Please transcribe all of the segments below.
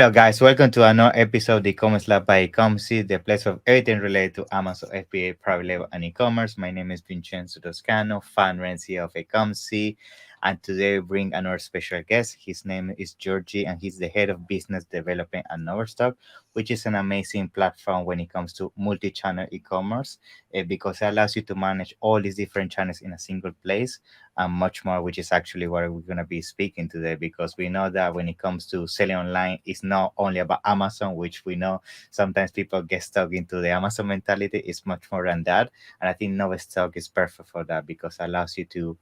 Hello, guys. Welcome to another episode of the e-commerce lab by Ecomcy, the place of everything related to Amazon FBA, private label, and e-commerce. My name is Vincenzo Toscano, founder and CEO of Ecomcy, and today we bring another special guest. His name is Georgi, and he's the head of business development at Noverstock, which is an amazing platform when it comes to multi-channel e-commerce, because it allows you to manage all these different channels in a single place and much more, which is actually what we're going to be speaking today. Because we know that when it comes to selling online, it's not only about Amazon, which we know sometimes people get stuck into the Amazon mentality. It's much more than that. And I think Novestock is perfect for that because it allows you to,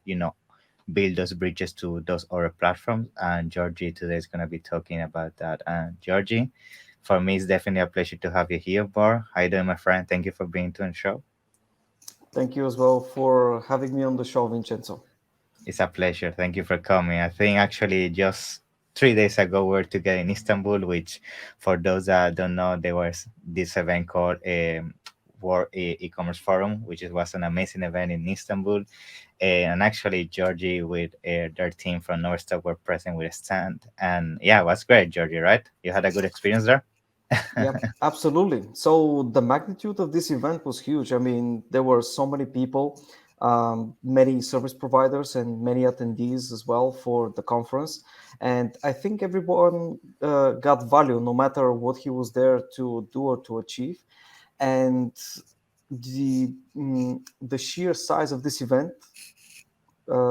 build those bridges to those other platforms. And Georgie today is going to be talking about that. And Georgie, for me, it's definitely a pleasure to have you here, Bar. How you doing, my friend? Thank you for being to the show. Thank you as well for having me on the show, Vincenzo. It's a pleasure. Thank you for coming. I think actually just 3 days ago we were together in Istanbul, which for those that don't know, there was this event called World E-commerce Forum, which was an amazing event in Istanbul. And actually, Georgie with their team from Noverstock were present with a stand. And yeah, it was great, Georgie, right? You had a good experience there? Yeah, absolutely. So the magnitude of this event was huge. I mean, there were so many people, many service providers, and many attendees as well for the conference. And I think everyone got value, no matter what he was there to do or to achieve. And the sheer size of this event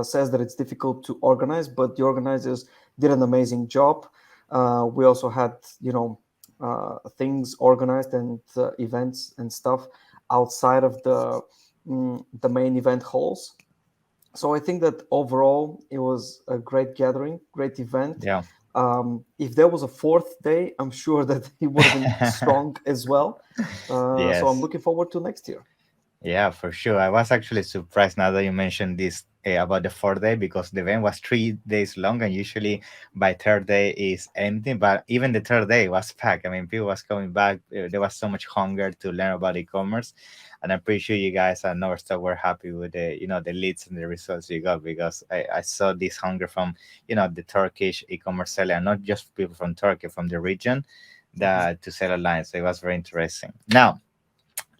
says that it's difficult to organize, but the organizers did an amazing job. We also had, things organized and events and stuff outside of the main event halls. So I think that overall it was a great gathering, great event. Yeah. If there was a fourth day, I'm sure that it would have been strong as well. So I'm Yes. looking forward to next year. Yeah, for sure. I was actually surprised now that you mentioned this about the 4 day because the event was 3 days long and usually by third day is empty. But even the third day was packed. I mean, people was coming back. There was so much hunger to learn about e-commerce, and I'm pretty sure you guys at Noverstock were happy with the leads and the results you got because I saw this hunger from the Turkish e-commerce seller, and not just people from Turkey, from the region, Mhm. that to sell online. So it was very interesting. Now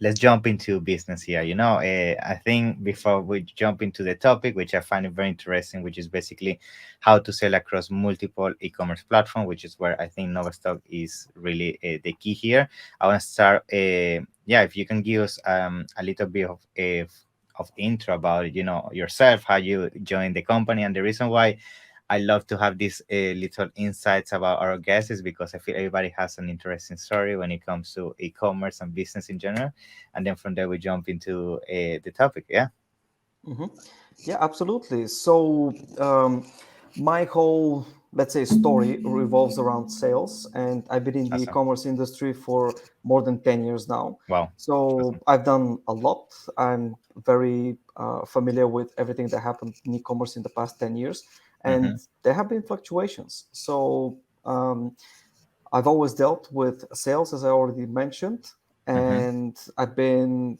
let's jump into business here. I think before we jump into the topic, which I find it very interesting, which is basically how to sell across multiple e-commerce platform, which is where I think Novastock is really the key here. I want to start. Yeah, if you can give us a little bit of intro about yourself, how you joined the company, and the reason why I love to have these little insights about our guests is because I feel everybody has an interesting story when it comes to e-commerce and business in general. And then from there we jump into the topic. Yeah. Mhm. Yeah, absolutely. So, my whole, let's say, story revolves around sales, and I've been in the Awesome. e-commerce industry for more than 10 years now. Wow. So, Awesome. I've done a lot. I'm very familiar with everything that happened in e-commerce in the past 10 years, and Mm-hmm. there have been fluctuations. So, I've always dealt with sales, as I already mentioned, Mm-hmm. and I've been,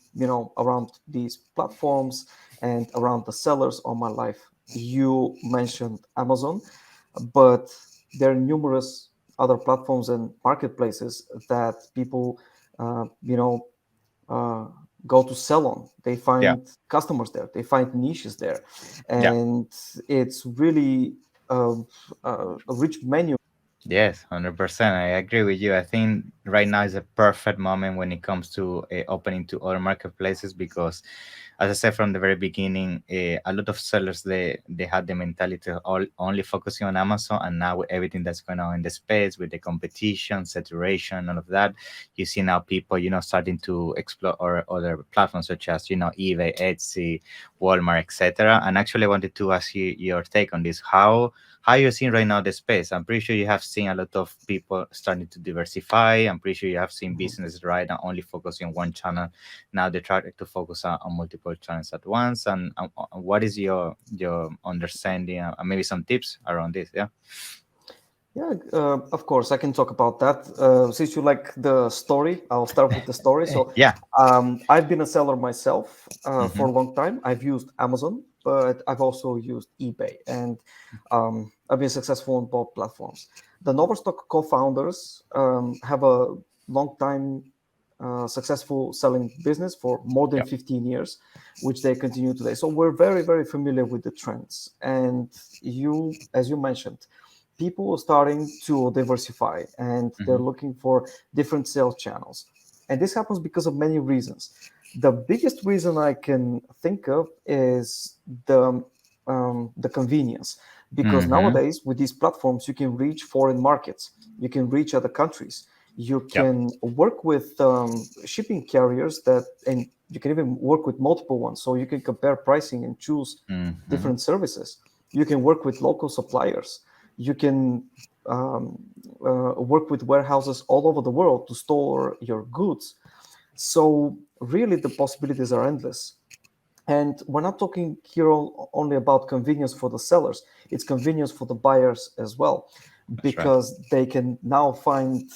around these platforms and around the sellers all my life. You mentioned Amazon, but there are numerous other platforms and marketplaces that people, uh, you know, uh, go to sell on. They Yeah. find customers there. They find niches there, Yeah. and it's really a rich menu. Yes, 100%. I agree with you. I think right now is a perfect moment when it comes to opening to other marketplaces because, as I said from the very beginning, a lot of sellers they had the mentality of only focusing on Amazon, and now with everything that's going on in the space, with the competition, saturation, all of that, you see now people starting to explore other platforms such as eBay, Etsy, Walmart, etc. And actually, I wanted to ask you your take on this. How you're seeing right now the space? I'm pretty sure you have seen a lot of people starting to diversify. I'm pretty sure you have seen Mhm. businesses right now only focusing on one channel. Now they try to focus on multiple channels at once. And what is your understanding and maybe some tips around this? Yeah. Yeah, of course, I can talk about that. Since you like the story, I'll start with the story. So, Yeah. I've been a seller myself for Mm-hmm. a long time. I've used Amazon but I've also used eBay, and I've been successful on both platforms. The Noverstock co-founders have a long time successful selling business for more than Yeah. 15 years, which they continue today. So we're very, very familiar with the trends. And you, as you mentioned, people are starting to diversify and they're Hmm. looking for different sales channels. And this happens because of many reasons. The biggest reason I can think of is the convenience, because Hmm. nowadays with these platforms you can reach foreign markets, you can reach other countries, you Yeah. can work with shipping carriers that, and you can even work with multiple ones, so you can compare pricing and choose Hmm. different services. You can work with local suppliers. You can um, work with warehouses all over the world to store your goods. So really, the possibilities are endless. And we're not talking here only about convenience for the sellers, it's convenience for the buyers as well, That's right. because they can now find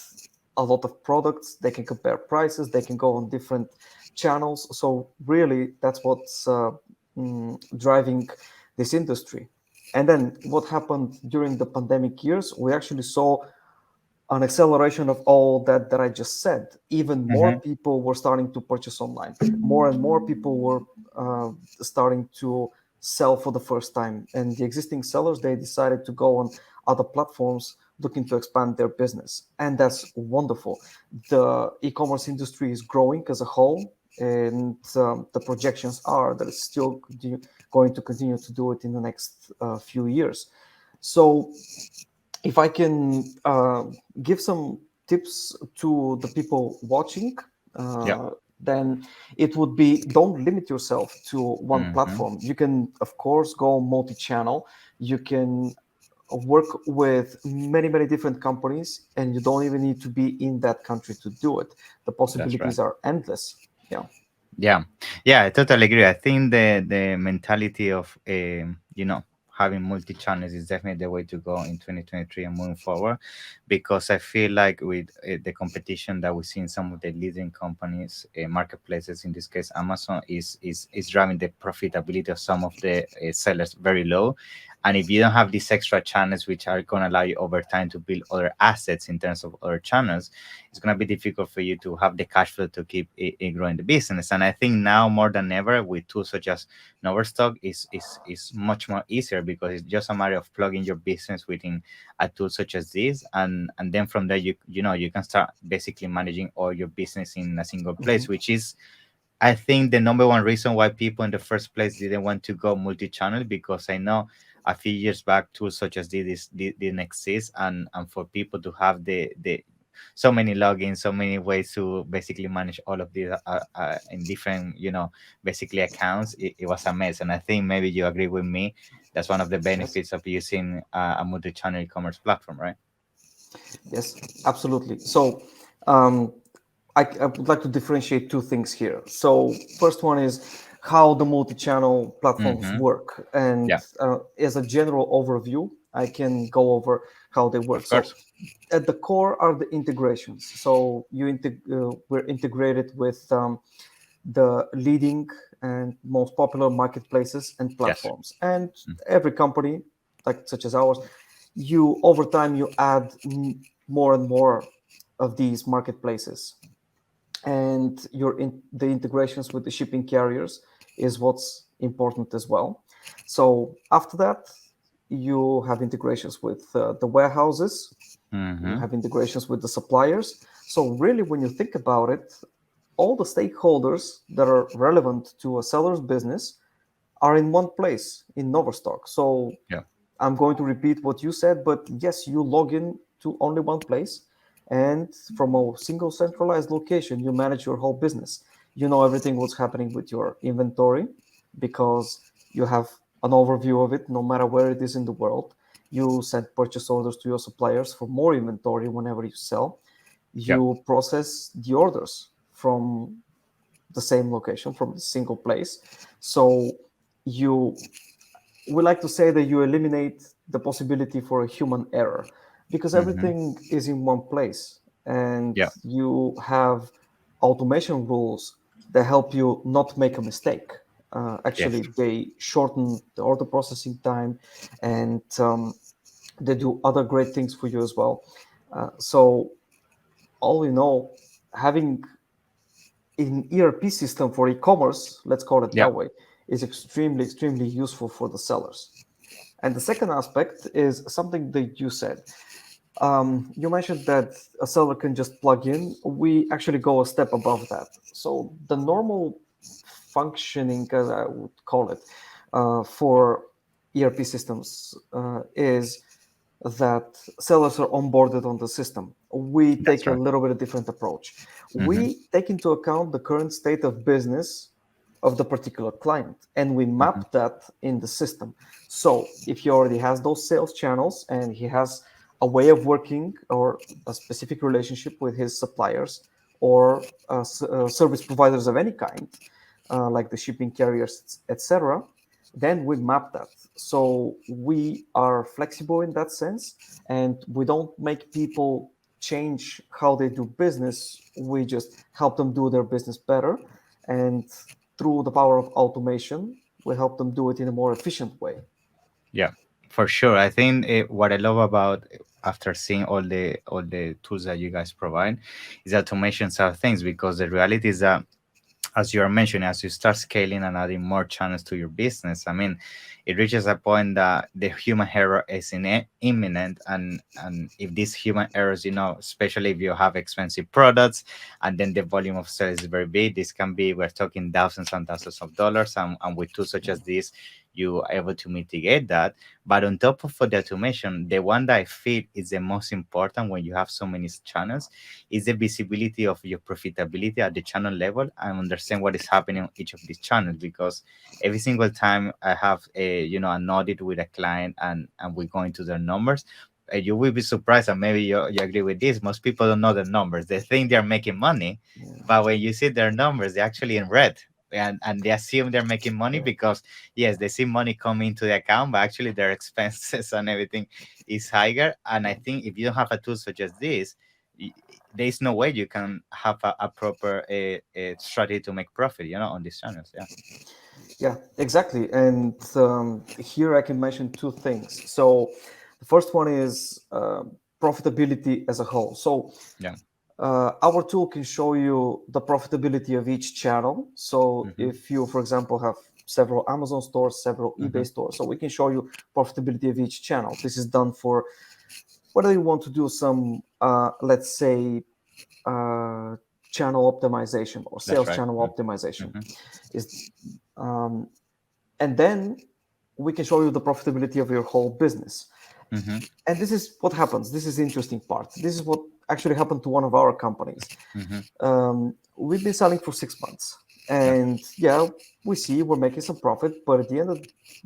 a lot of products, they can compare prices, they can go on different channels. So, really, that's what's driving this industry. And then what happened during the pandemic years, we actually saw an acceleration of all that I just said. Even more Hmm. people were starting to purchase online. More and more people were starting to sell for the first time, and the existing sellers, they decided to go on other platforms looking to expand their business, and that's wonderful. The e-commerce industry is growing as a whole, and the projections are that it's still going to continue to do it in the next few years. So if I can give some tips to the people watching, Yeah. then it would be, don't limit yourself to one Hmm. platform. You can, of course, go multi-channel. You can work with many, many different companies, and you don't even need to be in that country to do it. The That's right. possibilities are endless. Yeah. Yeah, yeah, I totally agree. I think the mentality of having multi channels is definitely the way to go in 2023 and moving forward, because I feel like with the competition that we see in some of the leading companies, marketplaces, in this case Amazon, is driving the profitability of some of the sellers very low. And if you don't have these extra channels, which are going to allow you over time to build other assets in terms of other channels, it's going to be difficult for you to have the cash flow to keep growing the business. And I think now more than ever, with tools such as Noverstock, is much more easier, because it's just a matter of plugging your business within a tool such as this, and then from there you can start basically managing all your business in a single Mhm. place, which is, I think, the number one reason why people in the first place didn't want to go multi-channel, because I know a few years back tools such as this didn't exist, and for people to have the so many logins, so many ways to basically manage all of these in different, basically accounts, it was a mess. And I think maybe you agree with me. That's one of the Yes. benefits of using a multi-channel e-commerce platform, right? Yes, absolutely. So, um, I would like to differentiate two things here. So, first one is how the multi-channel platforms Mm-hmm. work, and Yeah, as a general overview, I can go over how they work. of So, course. at the core are the integrations. So, we're integrated with the leading and most popular marketplaces and Yes. platforms, and every company, like such as ours, you over time you add more and more of these marketplaces, and the integrations with the shipping carriers is what's important as well. So after that, you have integrations with the warehouses, you Mm-hmm. have integrations with the suppliers. So really, when you think about it, all the stakeholders that are relevant to a seller's business are in one place in Noverstock. So Yeah. I'm going to repeat what you said, but yes, you log in to only one place, and from a single centralized location, you manage your whole business. You know everything what's happening with your inventory, because you have an overview of it no matter where it is in the world. You send purchase orders to your suppliers for more inventory whenever you sell. Yeah. You process the orders from the same location, from the single place. So you we like to say that you eliminate the possibility for a human error, because Mm-hmm. everything is in one place, and Yeah. you have automation rules that help you not make a mistake. Yes. Actually, they shorten the order processing time, and they do other great things for you as well. So all in all, having an ERP system for e-commerce, let's call it Yeah. that way, is extremely, extremely useful for the sellers. And the second aspect is something that you said. You mentioned that a seller can just plug in. We actually go a step above that. So the normal functioning, as I would call it, for ERP systems is that sellers are onboarded on the system. We That's take a right. little bit of different approach. Mm-hmm. We take into account the current state of business of the particular client, and we Mm-hmm. map that in the system. So if he already has those sales channels and he has a way of working or a specific relationship with his suppliers or service providers of any kind, like the shipping carriers, etc., then we map that. So we are flexible in that sense, and we don't make people change how they do business. We just help them do their business better. And through the power of automation, we help them do it in a more efficient way. Yeah, for sure. I think what I love about after seeing all the tools that you guys provide is automation side of things, because the reality is that, as you are mentioning, as you start scaling and adding more channels to your business, I mean, it reaches a point that the human error is imminent, and if these human errors, especially if you have expensive products, and then the volume of sales is very big, this can be, we're talking thousands and thousands of dollars, and with tools such Yeah. as this, you are able to mitigate that. But on top of for the automation, the one that I feel is the most important when you have so many channels is the visibility of your profitability at the channel level, and understand what is happening on each of these channels. Because every single time I have an audit with a client, and we go into their numbers, you will be surprised, and maybe you agree with this. Most people don't know the numbers. They think they're making money, Yeah. but when you see their numbers, they're actually in red. And they assume they're making money Yeah. because yes, they see money coming into the account, but actually their expenses and everything is higher. And I Yeah. think if you don't have a tool such as this, y- there's no way you can have a proper strategy to make profit, on these channels. Yeah. Yeah, exactly. And here I can mention two things. So the first one is profitability as a whole. So Yeah. our tool can show you the profitability of each channel. So Mm-hmm. if you, for example, have several Amazon stores, several Mm-hmm. eBay stores, so we can show you profitability of each channel. This is done for whether you want to do some, let's say, uh, channel optimization or That's sales right. channel optimization. Mm-hmm. Is um, and then we can show you the profitability of your whole business. Mm-hmm. And this is what happens. This is the interesting part. This is what actually happened to one of our companies. Mm-hmm. We've been selling for 6 months, Yeah. and yeah, we see we're making some profit, but at the end of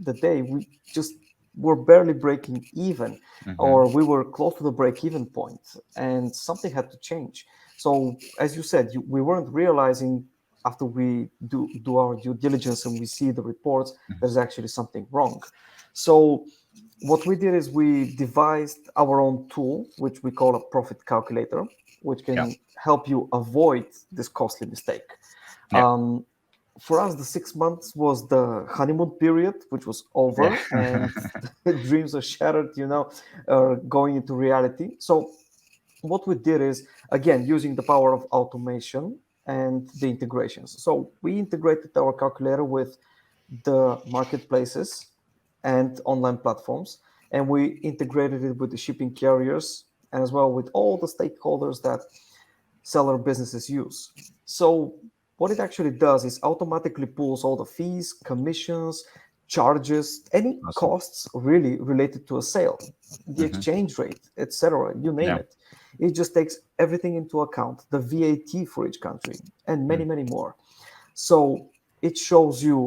the day, we just were barely breaking even, Mm-hmm. or we were close to the break-even point, and something had to change. So, as you said, we weren't realizing after we do our due diligence and we see the reports, there's actually something wrong. So what we did is we devised our own tool, which we call a profit calculator, which Yeah. can help you avoid this costly mistake. Yeah. Um, for us, the 6 months was the honeymoon period, which was Yeah. over, and dreams are shattered, going into reality. So what we did is, again, using the power of automation and the integrations. So we integrated our calculator with the marketplaces and online platforms, and we integrated it with the shipping carriers and as well with all the stakeholders that seller businesses use. So what it actually does is automatically pulls all the fees, commissions, charges, any Awesome. costs really related to a sale, the Mm-hmm. exchange rate, etc. You name Yeah. it. It just takes everything into account, the VAT for each country, and many, Mm. many more. So it shows you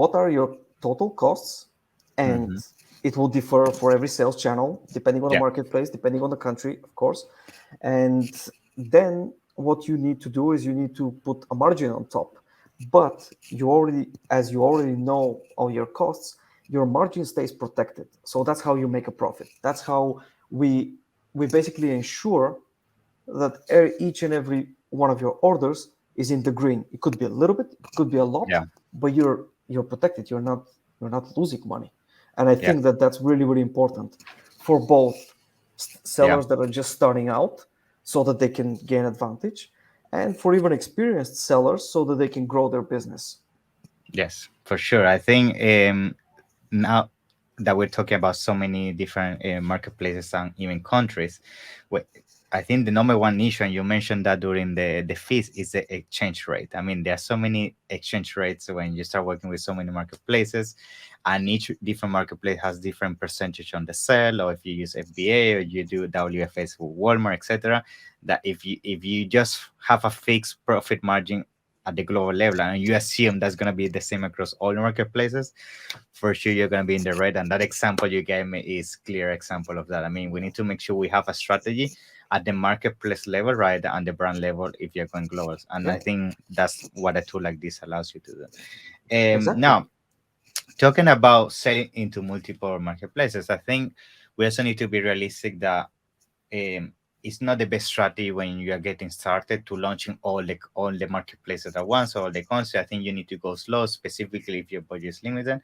what are your total costs, and Mm-hmm. it will differ for every sales channel depending on the Yeah. marketplace, depending on the country, of course. And then what you need to do is you need to put a margin on top. But as you already know all your costs, your margin stays protected. So that's how you make a profit. That's how we we basically ensure that each and every one of your orders is in the green. It could be a little bit, it could be a lot, Yeah. but you're protected. You're not losing money, and I Yeah. think that that's really really important for both Yeah. sellers that are just starting out, so that they can gain advantage, and for even experienced sellers so that they can grow their business. Yes, for sure. I think now that we're talking about so many different marketplaces and even countries, wh- I think the number one issue, and you mentioned that during the fees, is the exchange rate. I mean, there are so many exchange rates when you start working with so many marketplaces, and each different marketplace has different percentage on the sale, or if you use FBA or you do WFS with Walmart, etc. That if you just have a fixed profit margin at the global level and you assume that's going to be the same across all the marketplaces, for sure you're going to be in the red. And that example you gave me is clear example of that. I mean, we need to make sure we have a strategy at the marketplace level, right, and the brand level if you're going global. And Yeah, I think that's what a tool like this allows you to do. exactly. Now, talking about selling into multiple marketplaces, I think we also need to be realistic that um, it's not the best strategy when you are getting started to launching all the marketplaces at once or all the concepts. I think you need to go slow, specifically if your budget is limited.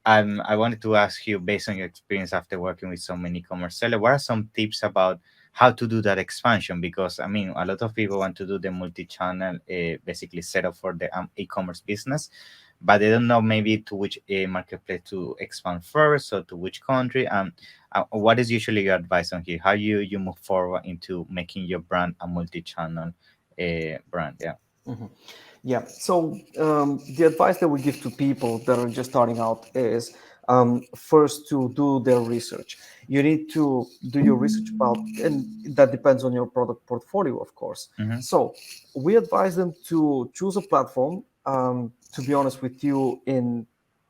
I wanted to ask you, based on your experience after working with so many e-commerce sellers, what are some tips about how to do that expansion? Because I mean, a lot of people want to do the multi-channel, basically set up for the e-commerce business, but they don't know maybe to which marketplace to expand first or to which country. What is usually your advice on here? How you move forward into making your brand a multi-channel brand? Yeah. Mhm. Yeah. So the advice that we give to people that are just starting out is, first, to do their research. You need to do your research about, and that depends on your product portfolio, of course. Hmm. So we advise them to choose a platform. To be honest with you, in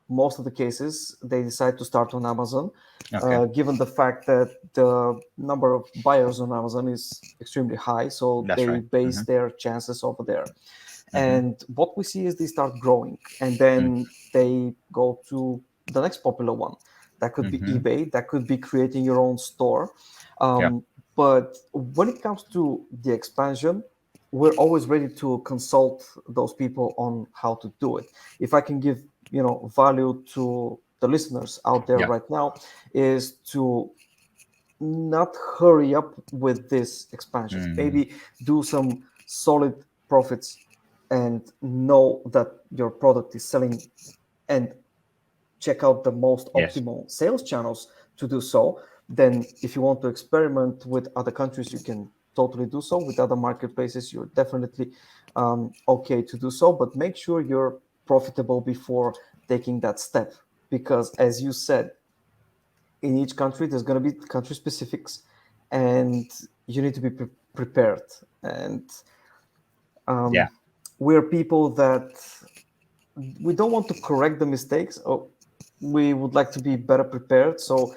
most of the cases, they decide to start on Amazon, Okay. given the fact that the number of buyers on Amazon is extremely high. So That's they right. base Hmm. their chances over there. Hmm. And what we see is they start growing, and Mm. then they go to the next popular one. That could be Hmm. eBay, that could be creating your own store. Yeah. But when it comes to the expansion, we're always ready to consult those people on how to do it. If I can give value to the listeners out there Yeah. right now, is to not hurry up with these expansions. Hmm. Maybe do some solid profits and know that your product is selling, and check out the most Yes. optimal sales channels to do so. Then, if you want to experiment with other countries, you can totally do so. With other marketplaces, you're definitely okay to do so, but make sure you're profitable before taking that step. Because, as you said, in each country there's going to be country specifics, and you need to be prepared. And Yeah. um, we're people that we don't want to correct the mistakes, or we would like to be better prepared. So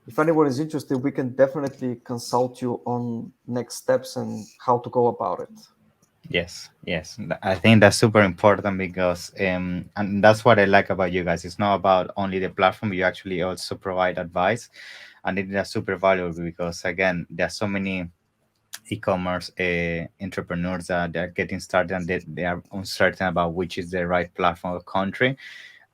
if anyone is interested, we can definitely consult you on next steps and how to go about it. Yes, yes. I think that's super important because, and that's what I like about you guys. It's not about only the platform. You actually also provide advice, and it is super valuable because, again, there are so many e-commerce entrepreneurs that they're getting started and they are uncertain about which is the right platform or country.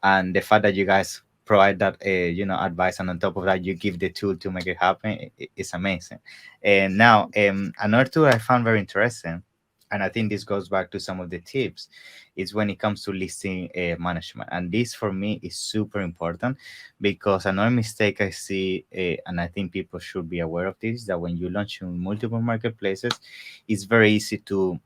And the fact that you guys provide that advice, and on top of that you give the tool to make it happen, is amazing. And now, another tool I found very interesting, and I think this goes back to some of the tips, is when it comes to listing management. And this for me is super important because another mistake I see, and I think people should be aware of this, that when you launch in multiple marketplaces, it's very easy to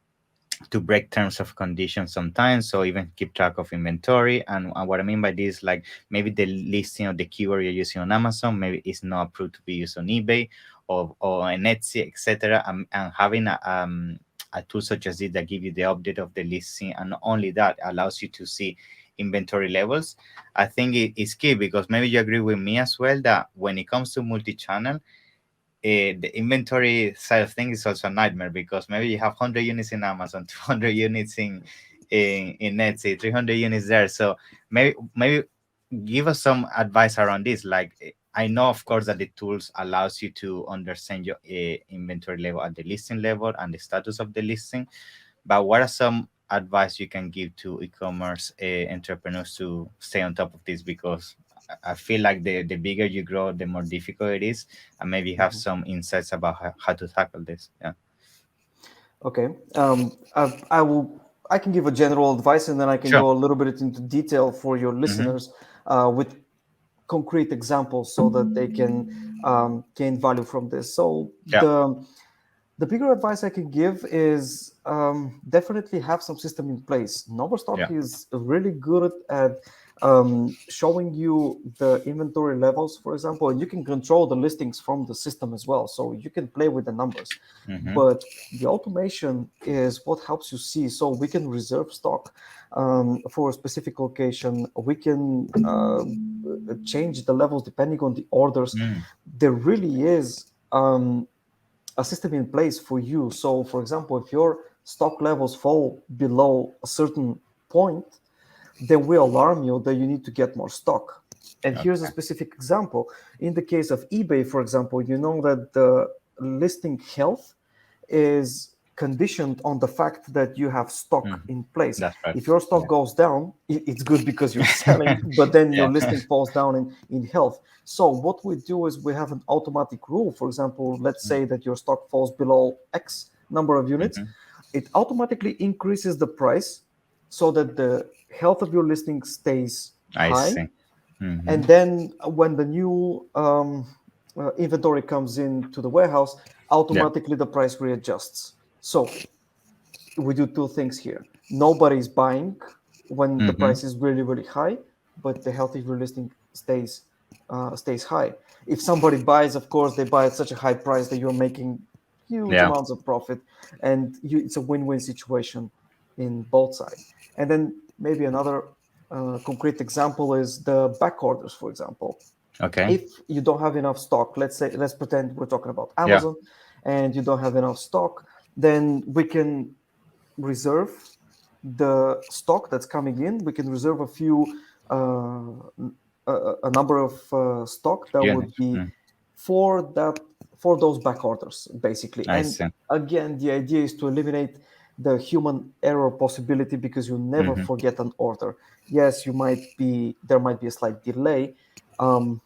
break terms of conditions sometimes, so even keep track of inventory. And what I mean by this, like maybe the listing of the keyword you're using on Amazon maybe is not approved to be used on eBay or on Etsy, etc. And having a tool such as this that give you the update of the listing, and not only that, allows you to see inventory levels, I think it is key. Because maybe you agree with me as well that when it comes to multi-channel, the inventory side of things is also a nightmare, because maybe you have 100 units in Amazon, 200 units in Etsy, 300 units there. So maybe give us some advice around this. Like, I know, of course, that the tools allows you to understand your inventory level at the listing level and the status of the listing, but what are some advice you can give to e-commerce entrepreneurs to stay on top of this? Because I feel like the bigger you grow, the more difficult it is, and maybe you have Mhm. some insights about how to tackle this. Yeah. Okay. I will. I can give a general advice, and then I can Sure. go a little bit into detail for your Mm-hmm. listeners with concrete examples, so that they can gain value from this. So Yeah. the bigger advice I can give is definitely have some system in place. Noverstock Yeah. is really good at showing you the inventory levels, for example, and you can control the listings from the system as well. So you can play with the numbers. Mm-hmm. But the automation is what helps you see. So we can reserve stock for a specific location. We can change the levels depending on the orders. Mm. There really is. A system in place for you. So, for example, if your stock levels fall below a certain point, they will alarm you that you need to get more stock. And here's a Okay. specific example. In the case of eBay, for example, you know that the listing health is conditioned on the fact that you have stock Mm. in place. That's right. If your stock goes down, it's good because you're selling, but then Yeah. your listing falls down in health. So what we do is we have an automatic rule. For example, let's say that your stock falls below X number of units, Mm-hmm. it automatically increases the price so that the health of your listing stays I high. see. Mm-hmm. And then when the new inventory comes into the warehouse, Yeah. automatically the price readjusts. So we do two things here. Nobody's buying when the Mm-hmm. price is really really high, but the health of your listing stays high. If somebody buys, of course, they buy at such a high price that you're making huge Yeah. amounts of profit, and it's a win-win situation in both sides. And then maybe another concrete example is the back orders, for example. Okay. If you don't have enough stock, let's pretend we're talking about Yeah. Amazon, and you don't have enough stock, then we can reserve the stock that's coming in. We can reserve a few, a number of stock that would Units. be Mm. for that for those back orders, basically. I And see. again, the idea is to eliminate the human error possibility, because you never Mm-hmm. forget an order. Yes, there might be a slight delay, um,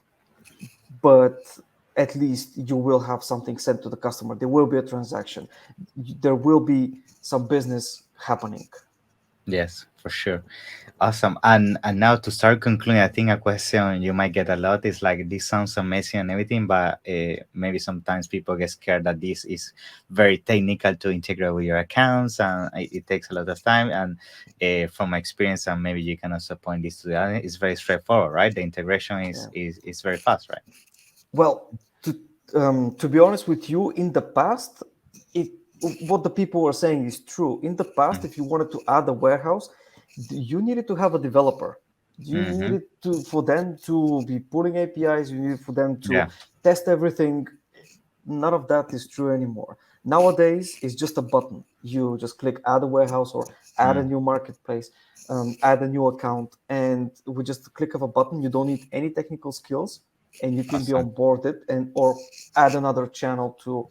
but at least you will have something sent to the customer. There will be a transaction. There will be some business happening. Yes, for sure. Awesome. And now to start concluding, I think a question you might get a lot is like, this sounds amazing and everything, but maybe sometimes people get scared that this is very technical to integrate with your accounts, and it takes a lot of time. And from my experience, and maybe you can also point this to the other, it's very straightforward, right? The integration is Yeah. is very fast, right? Well, to be honest with you, in the past, it what the people were saying is true. In the past, if you wanted to add a warehouse, you needed to have a developer. You Mm-hmm. needed to for them to be pulling APIs. You needed for them to Yeah. test everything. None of that is true anymore. Nowadays, it's just a button. You just click add a warehouse or add a Mm. new marketplace, add a new account, and with just a click of a button, you don't need any technical skills, and you can be Awesome. onboarded and or add another channel to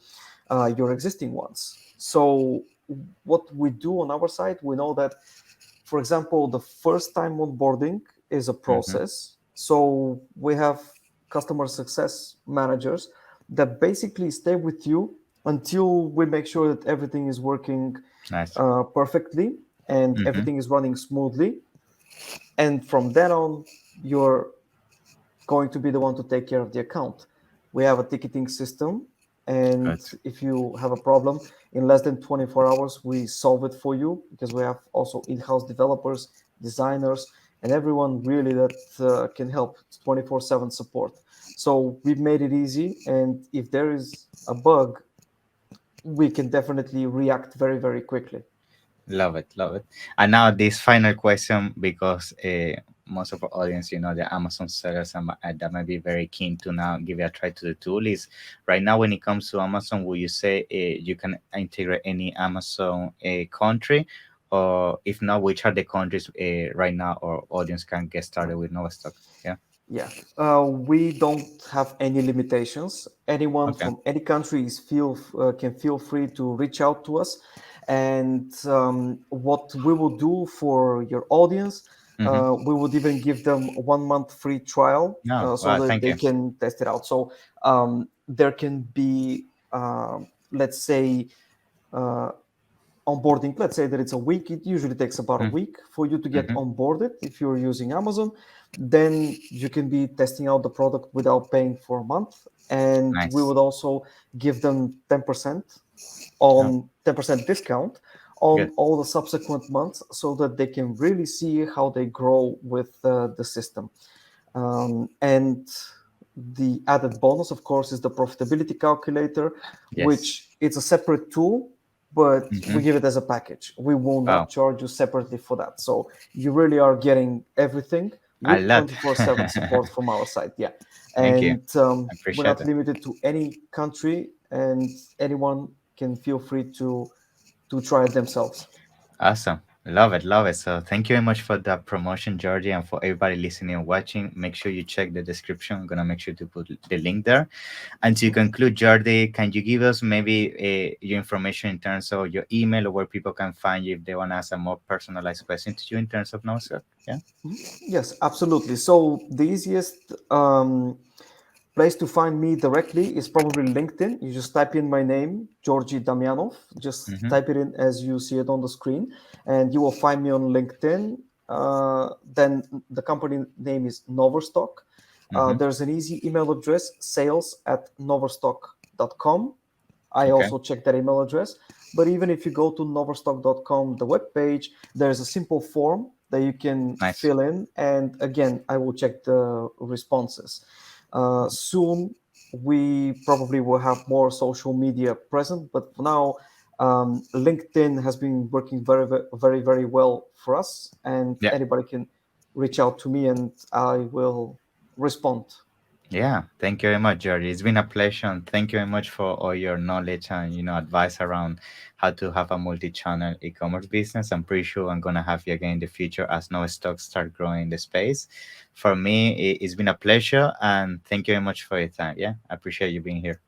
your existing ones. So what we do on our side, we know that, for example, the first time onboarding is a Mm-hmm. process. So we have customer success managers that basically stay with you until we make sure that everything is working Nice. perfectly and Mm-hmm. everything is running smoothly. And from then on, you're going to be the one to take care of the account. We have a ticketing system, and Good. if you have a problem, in less than 24 hours, we solve it for you, because we have also in-house developers, designers, and everyone really that can help. It's 24/7 support. So we've made it easy, and if there is a bug, we can definitely react very, very quickly. Love it, love it. And now this final question, because most of our audience, the Amazon sellers, that might be very keen to now give it a try to the tool, is right now when it comes to Amazon, will you say you can integrate any Amazon country, or if not, which are the countries right now our audience can get started with Novastock? Yeah. Yeah, we don't have any limitations. Anyone Okay. from any country can feel free to reach out to us. And what we will do for your audience, Mm-hmm. we would even give them 1 month free trial No, so well, that thank they you. can test it out. So there can be, let's say, uh, onboarding. Let's say that it's a week. It usually takes about a week for you to get Mm-hmm. onboarded if you're using Amazon. Then you can be testing out the product without paying for a month. And we Nice. would also give them 10% Oh, on 10% discount good. on all the subsequent months so that they can really see how they grow with the system. And the added bonus, of course, is the profitability calculator, Yes. which it's a separate tool, but we Mm-hmm. give it as a package. We will Wow. not charge you separately for that. So you really are getting everything A with lot. 24/7 support from our side. Yeah. Thank you. And I we're appreciate not it. limited to any country, and anyone can feel free to try it themselves. Awesome. Love it. Love it. So thank you very much for that promotion, Georgie, and for everybody listening and watching. Make sure you check the description. I'm gonna make sure to put the link there. And to conclude, Jordi, can you give us maybe your information in terms of your email or where people can find you if they want to ask a more personalized question to you in terms of Noverstock? Yeah. Mhm. Yes, absolutely. So the easiest place to find me directly is probably LinkedIn. You just type in my name, Georgi Damyanov. Just Mm-hmm. type it in as you see it on the screen, and you will find me on LinkedIn. Then the company name is Noverstock. Mm-hmm. There's an easy email address, sales@noverstock.com. I Okay. also check that email address. But even if you go to noverstock.com, the web page, there's a simple form that you can Nice. fill in. And again, I will check the responses. Soon, we probably will have more social media present. But for now, LinkedIn has been working very, very, very well for us. And Yeah. anybody can reach out to me and I will respond. Yeah, thank you very much, Georgie. It's been a pleasure, and thank you very much for all your knowledge and advice around how to have a multi-channel e-commerce business. I'm pretty sure I'm gonna have you again in the future as no stocks start growing in the space. For me, it's been a pleasure, and thank you very much for your time. Yeah, I appreciate you being here.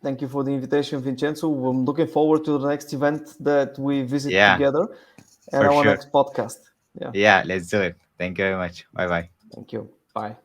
Thank you for the invitation, Vincenzo. I'm looking forward to the next event that we visit Yeah, together and for our sure. next podcast. Yeah. Yeah, let's do it. Thank you very much. Bye bye. Thank you. Bye.